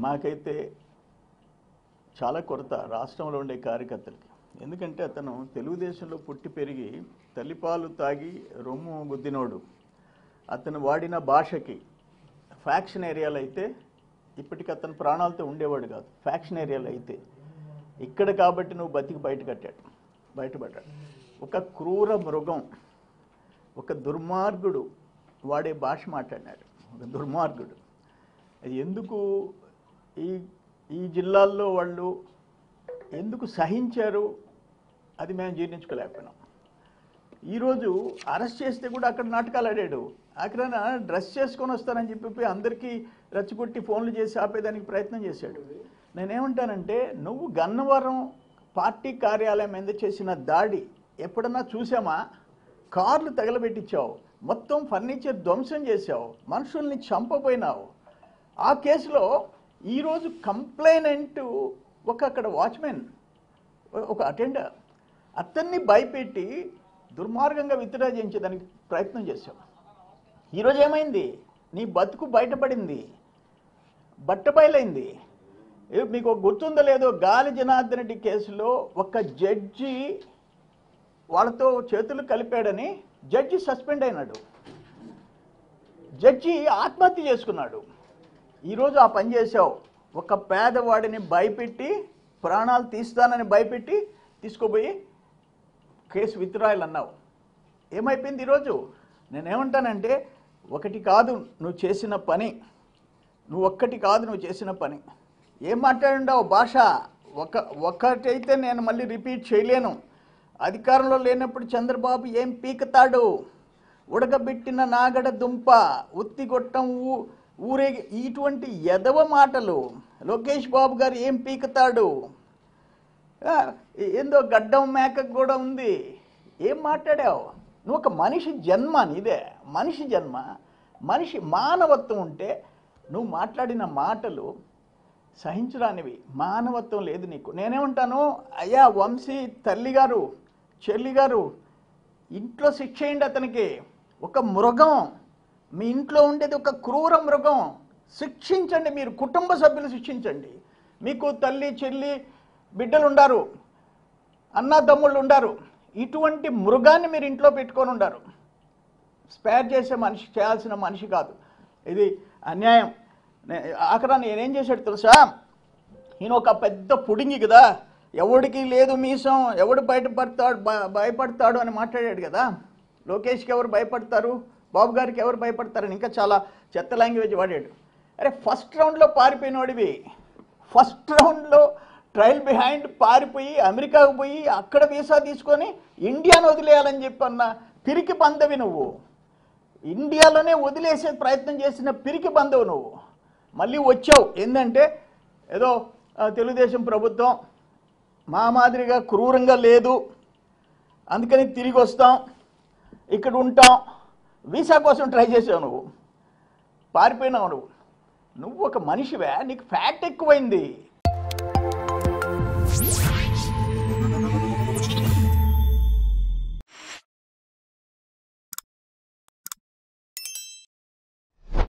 నాకైతే చాలా కొరత రాష్ట్రంలో ఉండే కార్యకర్తలకి. ఎందుకంటే అతను తెలుగుదేశంలో పుట్టి పెరిగి తల్లిపాలు తాగి రొమ్ము గుద్దినోడు. అతను వాడిన భాషకి ఫ్యాక్షన్ ఏరియాలో అయితే ఇప్పటికి అతను ప్రాణాలతో ఉండేవాడు కాదు. ఫ్యాక్షన్ ఏరియాలో అయితే ఇక్కడ కాబట్టి నువ్వు బతికి బయటపడ్డాడు. ఒక క్రూర మృగం, ఒక దుర్మార్గుడు వాడే భాష మాట్లాడినాడు. ఒక దుర్మార్గుడు. ఎందుకు ఈ జిల్లాల్లో వాళ్ళు ఎందుకు సహించారు అది మేము జీర్ణించుకోలేకపోయినాం. ఈరోజు అరెస్ట్ చేస్తే కూడా అక్కడ నాటకాలు ఆడాడు. అక్కడ డ్రెస్ చేసుకొని వస్తానని చెప్పి అందరికీ రచ్చికొట్టి ఫోన్లు చేసి ఆపేదానికి ప్రయత్నం చేశాడు. నేనేమంటానంటే, నువ్వు గన్నవరం పార్టీ కార్యాలయం మీద చేసిన దాడి ఎప్పుడన్నా చూసామా? కార్లు తగలబెట్టించావు, మొత్తం ఫర్నిచర్ ధ్వంసం చేశావు, మనుషుల్ని చంపపోయినావు. ఆ కేసులో ఈరోజు కంప్లైనెంట్ అక్కడ వాచ్మెన్, ఒక అటెండర్, అతన్ని భయపెట్టి దుర్మార్గంగా విత్డ్రా చేయించేదానికి ప్రయత్నం చేశావు. ఈరోజు ఏమైంది? నీ బతుకు బయటపడింది, బట్టబయలైంది. మీకు గుర్తుందో లేదో, గాలి జనార్దన్ రెడ్డి కేసులో ఒక జడ్జి వాళ్ళతో చేతులు కలిపాడని జడ్జి సస్పెండ్ అయినాడు. జడ్జి ఆత్మహత్య చేసుకున్నాడు. ఈరోజు ఆ పని చేశావు. ఒక పేదవాడిని భయపెట్టి, ప్రాణాలు తీస్తానని భయపెట్టి తీసుకుపోయి కేసు విత్డ్రాయల్ అన్నావు. ఏమైపోయింది ఈరోజు? నేనేమంటానంటే, ఒకటి కాదు నువ్వు చేసిన పని, నువ్వు చేసిన పని. ఏం మాట్లాడుండావు భాష? ఒకటైతే నేను మళ్ళీ రిపీట్ చేయలేను. అధికారంలో లేనప్పుడు చంద్రబాబు ఏం పీకుతాడు? ఉడకబెట్టిన నాగడ దుంప, ఉత్తిగొట్టం ఊరేగి, ఇటువంటి ఎదవ మాటలు. లోకేష్ బాబు గారు ఏం పీకుతాడు? ఏందో గడ్డం మేకకు కూడా ఉంది. ఏం మాట్లాడావు? నువ్వు ఒక మనిషి జన్మ, నీదే మనిషి జన్మ. మనిషి మానవత్వం ఉంటే నువ్వు మాట్లాడిన మాటలు సహించరానివి. మానవత్వం లేదు నీకు. నేనేమంటాను, అయ్యా వంశీ తల్లిగారు, చెల్లిగారు, ఇంట్లో శిక్ష చేయండి అతనికి. ఒక మృగం, మీ ఇంట్లో ఉండేది ఒక క్రూర మృగం. శిక్షించండి, మీరు కుటుంబ సభ్యులు శిక్షించండి. మీకు తల్లి, చెల్లి, బిడ్డలు ఉండారు, అన్నదమ్ముళ్ళు ఉండారు. ఇటువంటి మృగాన్ని మీరు ఇంట్లో పెట్టుకొని ఉండారు. స్పేర్ చేసే మనిషి, చేయాల్సిన మనిషి కాదు. ఇది అన్యాయం. ఆఖరా నేనేం చేశాడు తెలుసా? ఈయన ఒక పెద్ద పుడింగి కదా, ఎవడికి లేదు మీసం, ఎవడు భయపడతాడు అని మాట్లాడాడు కదా. లోకేష్కి ఎవరు భయపడతారు, బాబు గారికి ఎవరు భయపడతారని ఇంకా చాలా చెత్త లాంగ్వేజ్ వాడాడు. అరే, ఫస్ట్ రౌండ్లో పారిపోయినోడివి, ఫస్ట్ రౌండ్లో ట్రయల్ బిహైండ్ పారిపోయి అమెరికాకు పోయి అక్కడ వీసా తీసుకొని ఇండియాను వదిలేయాలని చెప్పన్న పిరికి బందవి నువ్వు. ఇండియాలోనే వదిలేసే ప్రయత్నం చేసిన పిరికి బందవు నువ్వు. మళ్ళీ వచ్చావు. ఏంటంటే ఏదో తెలుగుదేశం ప్రభుత్వం మా మాదిరిగా క్రూరంగా లేదు, అందుకని తిరిగి వస్తాం, ఇక్కడ ఉంటాం. వీసా కోసం ట్రై చేసావు నువ్వు, పారిపోయినావు నువ్వు ఒక మనిషివే? నీకు ఫ్యాట్ ఎక్కువైంది.